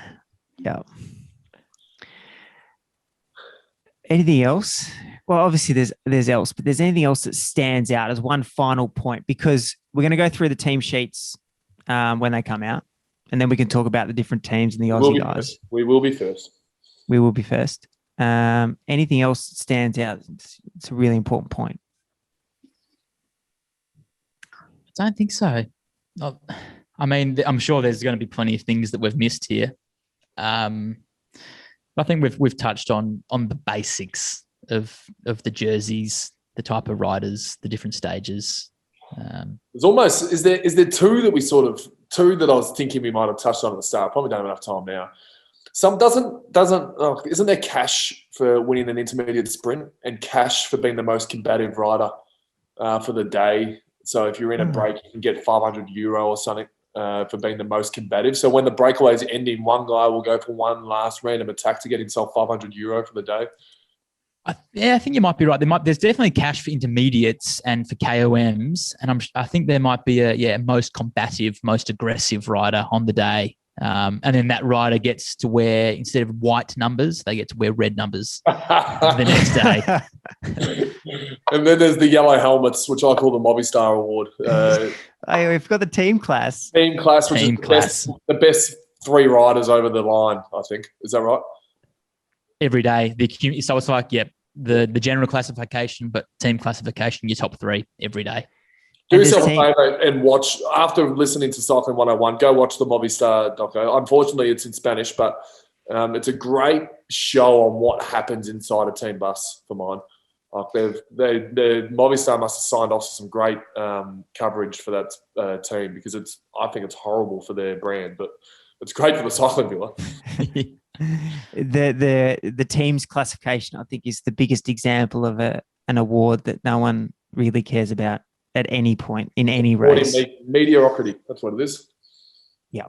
Anything else? Well, obviously there's else, but there's anything else that stands out as one final point, because we're going to go through the team sheets when they come out, and then we can talk about the different teams and the Aussie guys. We will be first. We will be first. Anything else that stands out? It's a really important point. I don't think so. I mean, I'm sure there's going to be plenty of things that we've missed here. I think we've touched on the basics of the jerseys, the type of riders, the different stages. There's almost is there two that I was thinking we might have touched on at the start. Probably don't have enough time now. Some isn't there cash for winning an intermediate sprint and cash for being the most combative rider for the day? So if you're in a break, you can get €500 or something. for being the most combative. So when the breakaway is ending, one guy will go for one last random attack to get himself €500 for the day. I think you might be right. There's definitely cash for intermediates and for KOMs, and I think there might be a most combative, most aggressive rider on the day, and then that rider gets to wear, instead of white numbers, they get to wear red numbers the next day. And then there's the yellow helmets, which I call the Movistar Award. We've got the team class. Team class, which is the best 3 riders over the line, I think. Is that right? Every day. So it's like, the general classification, but team classification, your top 3 every day. Do yourself a favour and watch, after listening to Cycling 101, go watch the Movistar doco. Unfortunately, it's in Spanish, but it's a great show on what happens inside a team bus for mine. Like the Movistar must have signed off some great coverage for that team, because I think it's horrible for their brand, but it's great for the cycling viewer. The team's classification, I think, is the biggest example of an award that no one really cares about at any point in any race. Mediocrity, that's what it is. Yeah.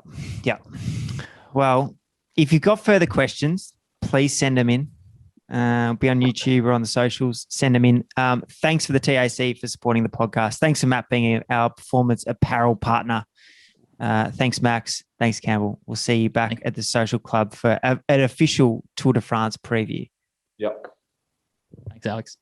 Well, if you've got further questions, please send them in. Be on YouTube or on the socials. Send them in. Thanks for the TAC for supporting the podcast. Thanks for Matt being our performance apparel partner. Thanks, Max. Thanks, Campbell. We'll see you back at the Social Club for an official Tour de France preview. Yep. Thanks, Alex.